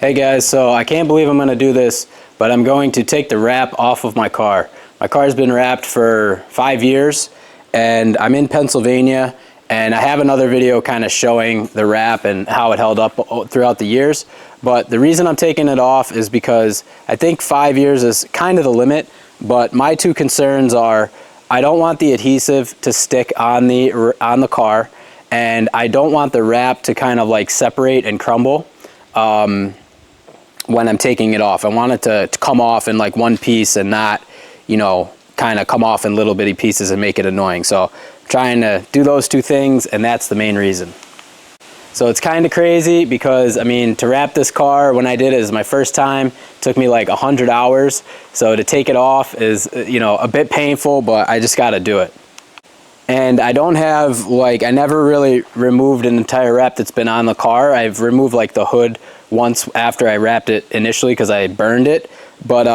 Hey guys, so I can't believe I'm going to do this, but I'm going to take the wrap off of my car. My car's been wrapped for 5 years and I'm in Pennsylvania, and I have another video kind of showing the wrap and how it held up throughout the years. But the reason I'm taking it off is because I think 5 years is kind of the limit, but my two concerns are I don't want the adhesive to stick on the car, and I don't want the wrap to kind of like separate and crumble when I'm taking it off. I want it to come off in like one piece and not, you know, kind of come off in little bitty pieces and make it annoying. So I'm trying to do those two things, and that's the main reason. So it's kind of crazy because, I mean, to wrap this car, when I did it, is my first time. It took me like 100 hours. So to take it off is, you know, a bit painful, but I just got to do it. And I don't have, like, I never really removed an entire wrap that's been on the car. I've removed like the hood once after I wrapped it initially because I burned it. But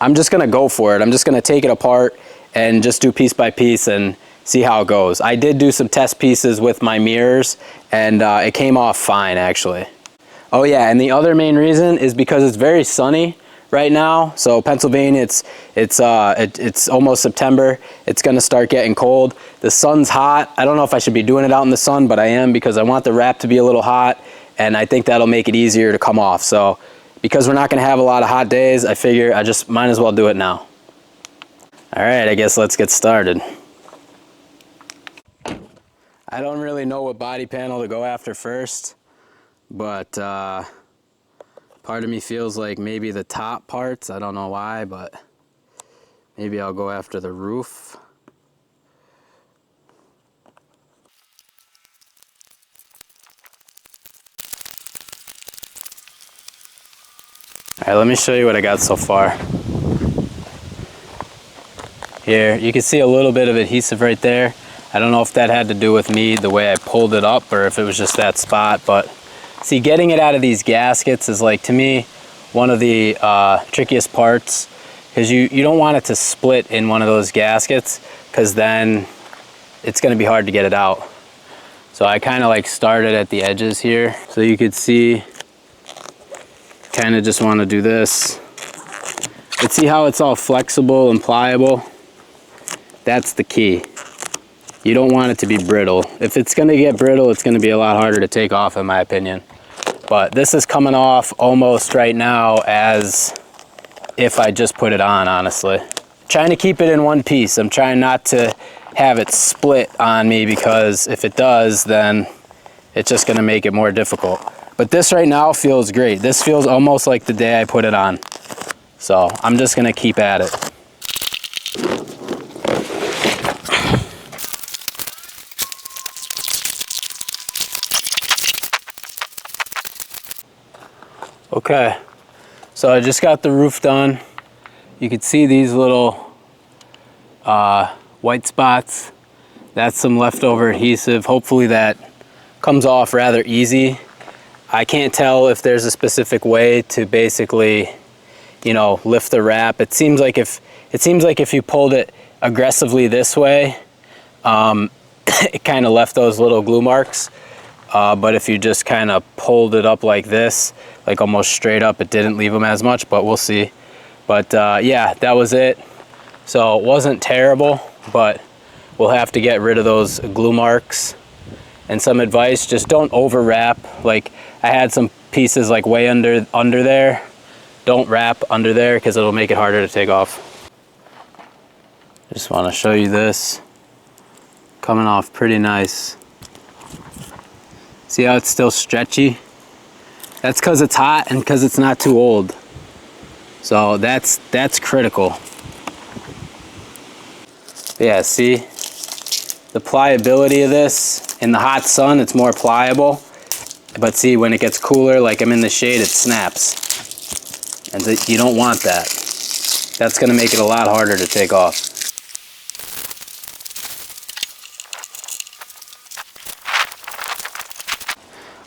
I'm just gonna go for it. I'm just gonna take it apart and just do piece by piece and see how it goes. I did do some test pieces with my mirrors, and it came off fine actually. Oh yeah, and the other main reason is because it's very sunny right now. So Pennsylvania, it's almost September. It's gonna start getting cold. The sun's hot. I don't know if I should be doing it out in the sun, but I am because I want the wrap to be a little hot, and I think that'll make it easier to come off. So because we're not gonna have a lot of hot days, I figure I just might as well do it now. All right, I guess let's get started. I don't really know what body panel to go after first, but part of me feels like maybe the top parts. I don't know why, but maybe I'll go after the roof. All right, let me show you what I got so far. Here, you can see a little bit of adhesive right there. I don't know if that had to do with me, the way I pulled it up, or if it was just that spot, but see, getting it out of these gaskets is, like, to me, one of the trickiest parts, because you don't want it to split in one of those gaskets, because then it's going to be hard to get it out. So I kind of like started at the edges here, so you could see, kind of just want to do this. But see how it's all flexible and pliable? That's the key. You don't want it to be brittle. If it's going to get brittle, it's going to be a lot harder to take off, in my opinion. But this is coming off almost right now as if I just put it on, honestly. Trying to keep it in one piece. I'm trying not to have it split on me, because if it does, then it's just going to make it more difficult. But this right now feels great. This feels almost like the day I put it on. So I'm just going to keep at it. Okay, so I just got the roof done. You can see these little white spots. That's some leftover adhesive. Hopefully that comes off rather easy. I can't tell if there's a specific way to basically, you know, lift the wrap. It seems like if you pulled it aggressively this way, it kind of left those little glue marks. But if you just kind of pulled it up like this, like almost straight up, it didn't leave them as much, but we'll see. But yeah, that was it. So it wasn't terrible, but we'll have to get rid of those glue marks. And some advice, just don't over wrap. Like, I had some pieces like way under there. Don't wrap under there, because it'll make it harder to take off. Just want to show you this. Coming off pretty nice. See how it's still stretchy? That's because it's hot and because it's not too old. So that's critical. Yeah, see? The pliability of this, in the hot sun, it's more pliable. But see, when it gets cooler, like I'm in the shade, it snaps. And you don't want that. That's going to make it a lot harder to take off.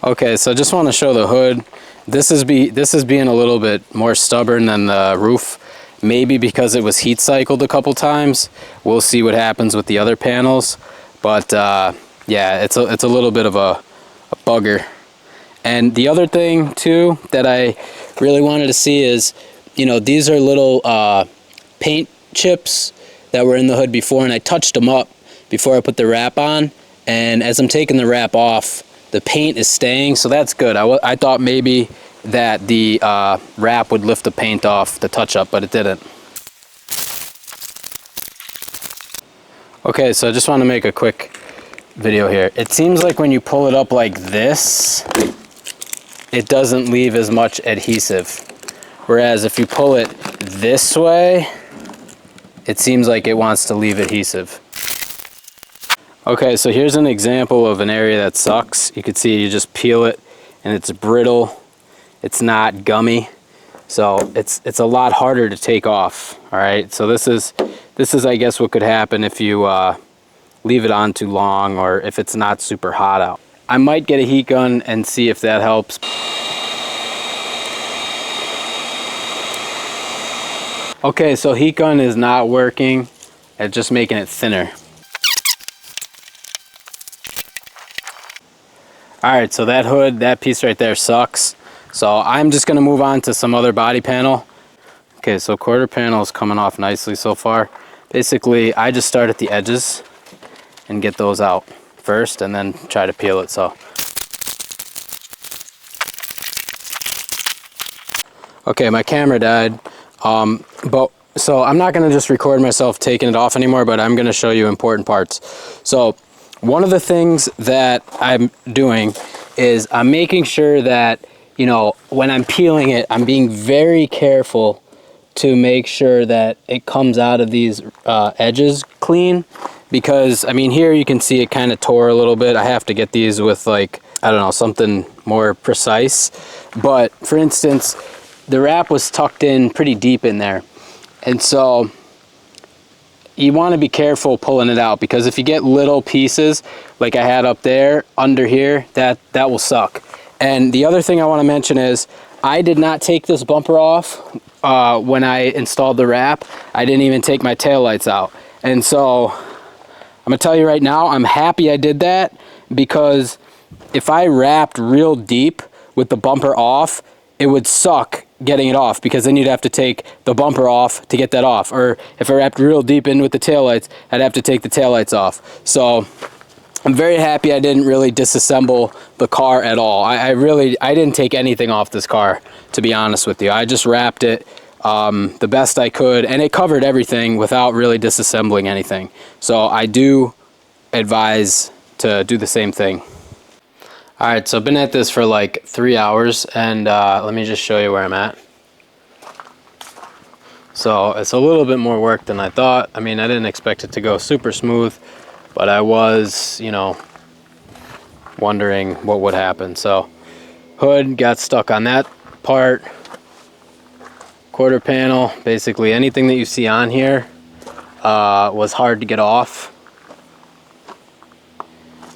Okay, so I just want to show the hood. This is being a little bit more stubborn than the roof, maybe because it was heat cycled a couple times. We'll see what happens with the other panels, but yeah, it's a little bit of a bugger. And the other thing too that I really wanted to see is, you know, these are little paint chips that were in the hood before, and I touched them up before I put the wrap on, and as I'm taking the wrap off, the paint is staying, so that's good. I thought maybe that the wrap would lift the paint off the touch-up, but it didn't. Okay, so I just want to make a quick video here. It seems like when you pull it up like this, it doesn't leave as much adhesive. Whereas if you pull it this way, it seems like it wants to leave adhesive. Okay, so here's an example of an area that sucks. You can see you just peel it and it's brittle. It's not gummy. So it's a lot harder to take off. All right, so this is I guess what could happen if you leave it on too long, or if it's not super hot out. I might get a heat gun and see if that helps. Okay, so heat gun is not working. It's just making it thinner. Alright, so that hood, that piece right there sucks. So I'm just gonna move on to some other body panel. Okay, so quarter panel is coming off nicely so far. Basically, I just start at the edges and get those out first and then try to peel it. So okay, my camera died, so I'm not gonna just record myself taking it off anymore, but I'm gonna show you important parts. So one of the things that I'm doing is I'm making sure that, you know, when I'm peeling it, I'm being very careful to make sure that it comes out of these edges clean, because I mean, here you can see it kind of tore a little bit. I have to get these with, like, I don't know, something more precise. But for instance, the wrap was tucked in pretty deep in there, and so you want to be careful pulling it out, because if you get little pieces like I had up there under here, that will suck. And the other thing I want to mention is I did not take this bumper off when I installed the wrap. I didn't even take my taillights out. And so I'm gonna tell you right now, I'm happy I did that, because if I wrapped real deep with the bumper off, it would suck getting it off, because then you'd have to take the bumper off to get that off. Or if I wrapped real deep in with the taillights, I'd have to take the taillights off. So I'm very happy I didn't really disassemble the car at all. I didn't take anything off this car, to be honest with you. I just wrapped it the best I could, and it covered everything without really disassembling anything. So I do advise to do the same thing. All right, so I've been at this for like 3 hours, and let me just show you where I'm at. So it's a little bit more work than I thought. I mean, I didn't expect it to go super smooth, but I was, you know, wondering what would happen. So hood got stuck on that part. Quarter panel, basically anything that you see on here was hard to get off.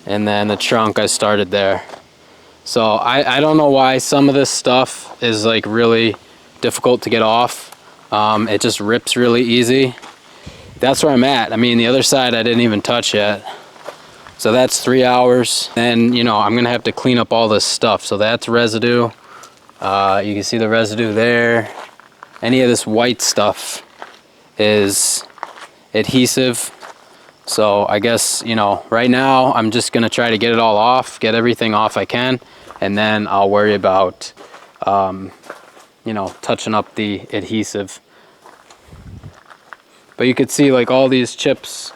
And then the trunk, I started there. So I don't know why some of this stuff is like really difficult to get off. It just rips really easy. That's where I'm at. I mean, the other side I didn't even touch yet. So that's 3 hours. And, you know, I'm gonna have to clean up all this stuff. So that's residue. You can see the residue there. Any of this white stuff is adhesive. So I guess, you know, right now I'm just gonna try to get it all off, get everything off I can, and then I'll worry about, you know, touching up the adhesive. But you could see like all these chips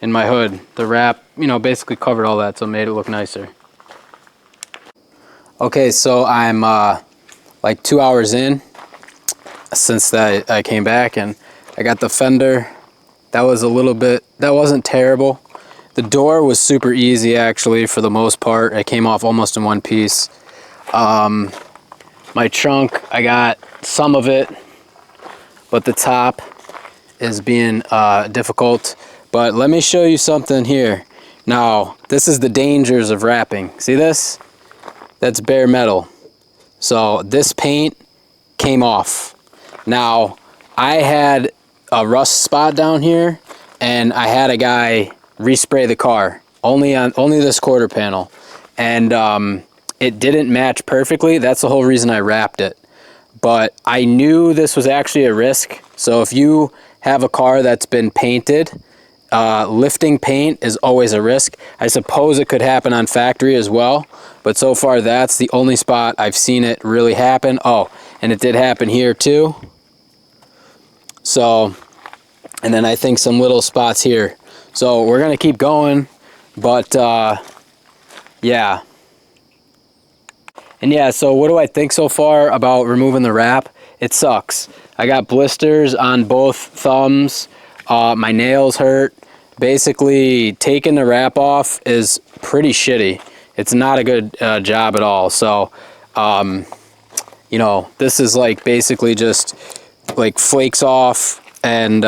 in my hood. The wrap, you know, basically covered all that, so it made it look nicer. Okay, so I'm like 2 hours in since I came back, and I got the fender. That was a little bit, that wasn't terrible. The door was super easy actually for the most part. It came off almost in one piece. My trunk, I got some of it, but the top is being difficult. But let me show you something here. Now, this is the dangers of wrapping. See this? That's bare metal. So this paint came off. Now, I had a rust spot down here, and I had a guy respray the car only this quarter panel, and it didn't match perfectly. That's the whole reason I wrapped it. But I knew this was actually a risk. So if you have a car that's been painted, lifting paint is always a risk. I suppose it could happen on factory as well, but so far that's the only spot I've seen it really happen. Oh, and it did happen here too. So, and then I think some little spots here. So we're gonna keep going, but yeah. And yeah, so what do I think so far about removing the wrap? It sucks. I got blisters on both thumbs. My nails hurt. Basically, taking the wrap off is pretty shitty. It's not a good job at all. So, you know, this is like basically just like flakes off, and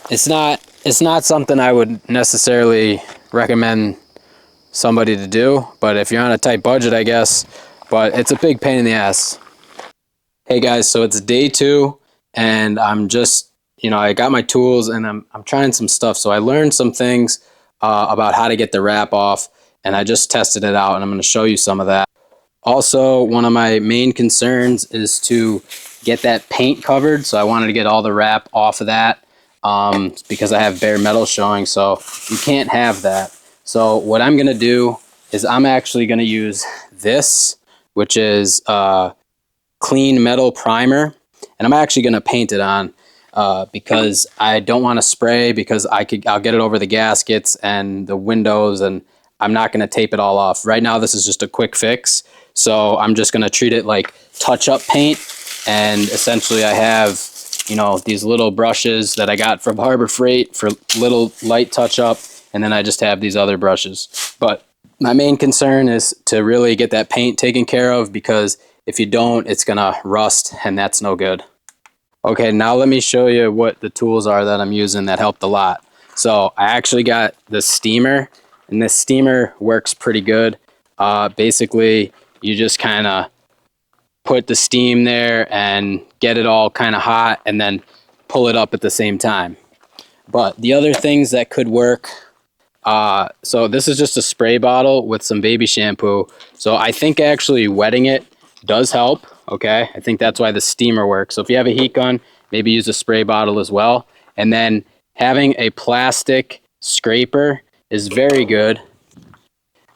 it's not something I would necessarily recommend somebody to do. But if you're on a tight budget, I guess. But it's a big pain in the ass. Hey guys, so it's day 2, and I'm just, you know, I got my tools and I'm trying some stuff. So I learned some things about how to get the wrap off, and I just tested it out, and I'm going to show you some of that. Also, one of my main concerns is to get that paint covered. So I wanted to get all the wrap off of that because I have bare metal showing, so you can't have that. So what I'm going to do is I'm actually going to use this, which is clean metal primer, and I'm actually going to paint it on because I don't want to spray, because I'll get it over the gaskets and the windows, and I'm not going to tape it all off. Right now this is just a quick fix, so I'm just going to treat it like touch-up paint. And essentially I have, you know, these little brushes that I got from Harbor Freight for little light touch-up, and then I just have these other brushes. But my main concern is to really get that paint taken care of, because if you don't, it's gonna rust, and that's no good. Okay, now let me show you what the tools are that I'm using that helped a lot. So I actually got the steamer, and this steamer works pretty good. Basically, you just kind of put the steam there and get it all kind of hot, and then pull it up at the same time. But the other things that could work, so this is just a spray bottle with some baby shampoo. So I think actually wetting it does help, okay? I think that's why the steamer works. So if you have a heat gun, maybe use a spray bottle as well. And then having a plastic scraper is very good.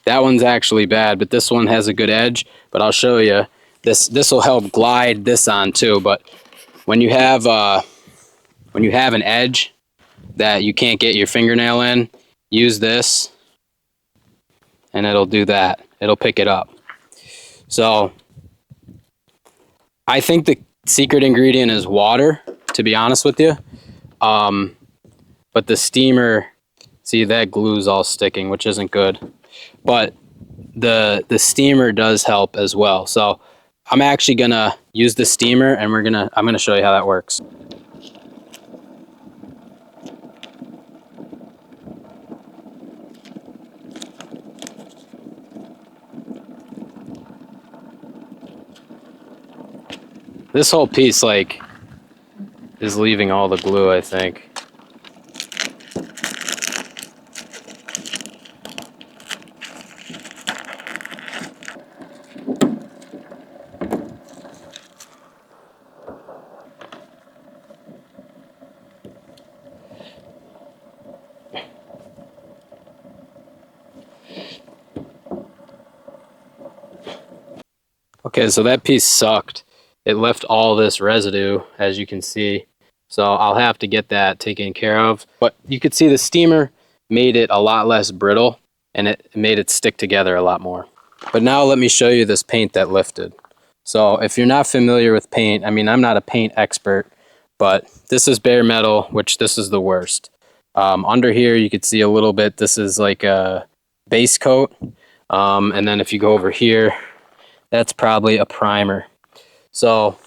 That one's actually bad, but this one has a good edge. But I'll show you. This will help glide this on too. But when you have an edge that you can't get your fingernail in, use this, and it'll do that. It'll pick it up. So I think the secret ingredient is water, to be honest with you. But the steamer, see, that glue's all sticking, which isn't good. But the steamer does help as well. So I'm actually gonna use the steamer, and I'm gonna show you how that works. This whole piece, like, is leaving all the glue, I think. Okay, so that piece sucked. It left all this residue, as you can see. So I'll have to get that taken care of. But you could see the steamer made it a lot less brittle, and it made it stick together a lot more. But now let me show you this paint that lifted. So if you're not familiar with paint, I mean, I'm not a paint expert, but this is bare metal, which this is the worst. Under here, you could see a little bit, this is like a base coat. And then if you go over here, that's probably a primer. So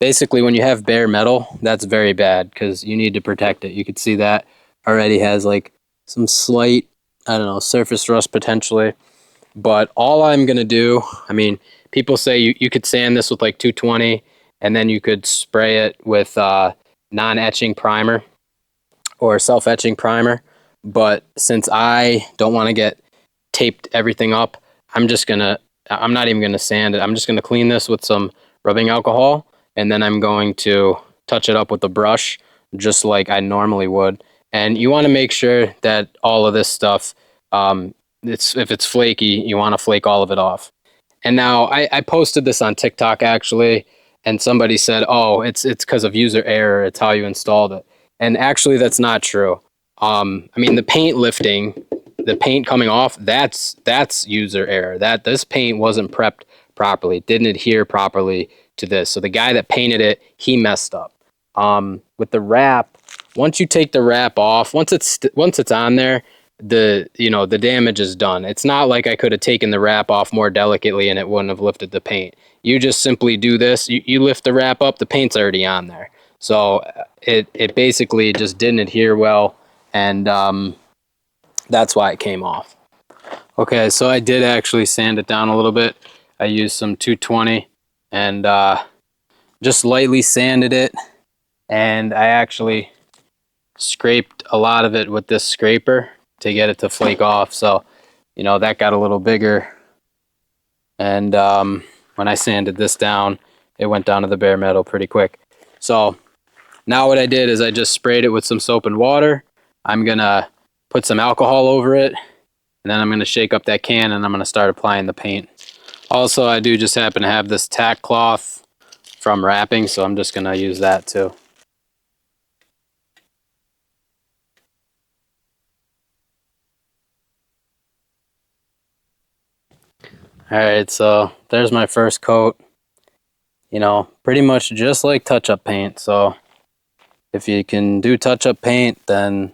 basically when you have bare metal, that's very bad because you need to protect it. You can see that already has like some slight, I don't know, surface rust potentially. But all I'm going to do, I mean, people say you could sand this with like 220, and then you could spray it with non-etching primer or self-etching primer. But since I don't want to get taped everything up, I'm just going to I'm not even going to sand it. I'm just going to clean this with some rubbing alcohol, and then I'm going to touch it up with a brush just like I normally would. And you want to make sure that all of this stuff, if it's flaky, you want to flake all of it off. And now I posted this on TikTok actually, and somebody said, "Oh, it's because of user error. It's how you installed it." And actually, that's not true. I mean, the paint lifting, the paint coming off, that's user error. That this paint wasn't prepped properly, didn't adhere properly to this. So the guy that painted it, he messed up. With the wrap, once you take the wrap off, once it's on there, the damage is done. It's not like I could have taken the wrap off more delicately and it wouldn't have lifted the paint. You just simply do this. You lift the wrap up, the paint's already on there. So it basically just didn't adhere well, and that's why it came off. Okay, so I did actually sand it down a little bit. I used some 220 and just lightly sanded it, and I actually scraped a lot of it with this scraper to get it to flake off. So, that got a little bigger. And when I sanded this down, it went down to the bare metal pretty quick. So now what I did is I just sprayed it with some soap and water. I'm going to put some alcohol over it, and then I'm going to shake up that can, and I'm going to start applying the paint. Also, I do just happen to have this tack cloth from wrapping, so I'm just going to use that too. Alright, so there's my first coat. Pretty much just like touch-up paint. So if you can do touch-up paint, then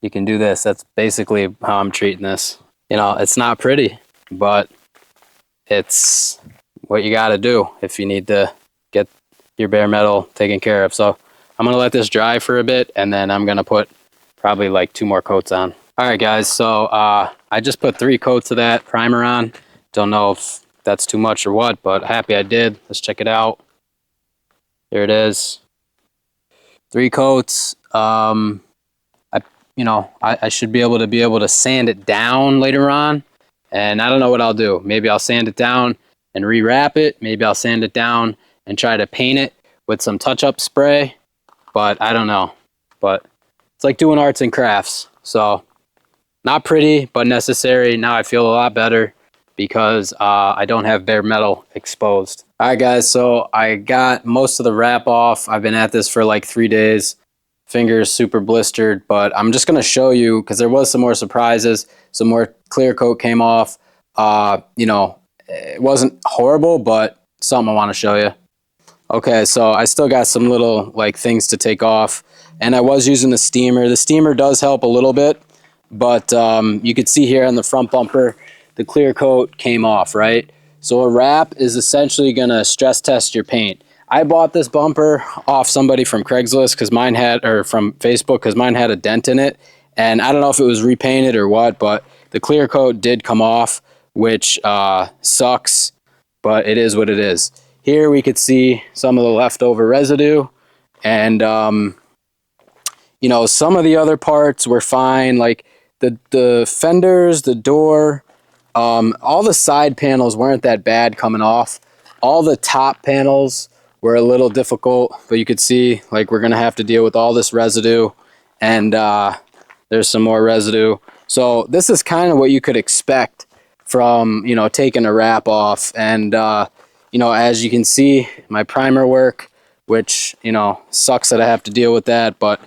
you can do this. That's basically how I'm treating this. It's not pretty, but it's what you got to do if you need to get your bare metal taken care of. So I'm going to let this dry for a bit, and then I'm going to put probably like 2 more coats on. Alright guys, so I just put 3 coats of that primer on. Don't know if that's too much or what, but happy I did. Let's check it out. There it is. 3 coats. I should be able to sand it down later on, and I don't know what I'll do. Maybe I'll sand it down and rewrap it. Maybe I'll sand it down and try to paint it with some touch-up spray, but I don't know. But it's like doing arts and crafts. So not pretty, but necessary. Now I feel a lot better because I don't have bare metal exposed. Alright guys, so I got most of the wrap off. I've been at this for like 3 days. Fingers super blistered, but I'm just going to show you because there was some more surprises. Some more clear coat came off. It wasn't horrible, but something I want to show you. Okay, so I still got some little like things to take off, and I was using the steamer. The steamer does help a little bit, but you could see here on the front bumper, the clear coat came off, right? So a wrap is essentially going to stress test your paint. I bought this bumper off somebody from Craigslist from Facebook because mine had a dent in it, and I don't know if it was repainted or what, but the clear coat did come off, which sucks, but it is what it is. Here we could see some of the leftover residue, and some of the other parts were fine, like the fenders, the door, all the side panels weren't that bad coming off. All the top panels were a little difficult, but you could see like we're gonna have to deal with all this residue, and there's some more residue. So this is kind of what you could expect from taking a wrap off. And as you can see, my primer work, which sucks that I have to deal with that, but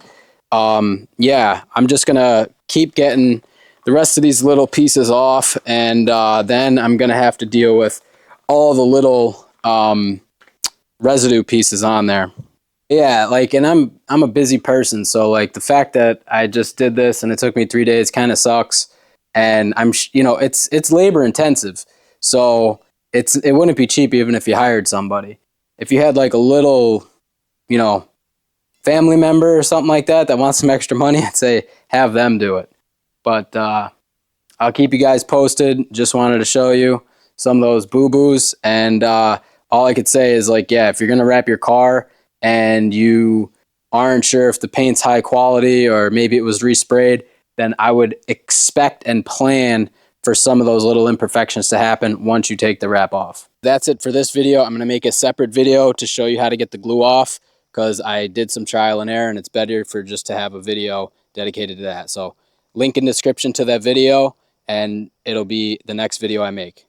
yeah, I'm just gonna keep getting the rest of these little pieces off, and then I'm gonna have to deal with all the little residue pieces on there. Yeah, like, and I'm a busy person, so like the fact that I just did this and it took me 3 days kind of sucks, and it's labor intensive, so it wouldn't be cheap even if you hired somebody. If you had like a little family member or something like that wants some extra money, I'd say have them do it. But I'll keep you guys posted. Just wanted to show you some of those boo-boos, and all I could say is like, yeah, if you're gonna wrap your car and you aren't sure if the paint's high quality or maybe it was resprayed, then I would expect and plan for some of those little imperfections to happen once you take the wrap off. That's it for this video. I'm going to make a separate video to show you how to get the glue off, because I did some trial and error, and it's better for just to have a video dedicated to that. So link in description to that video, and it'll be the next video I make.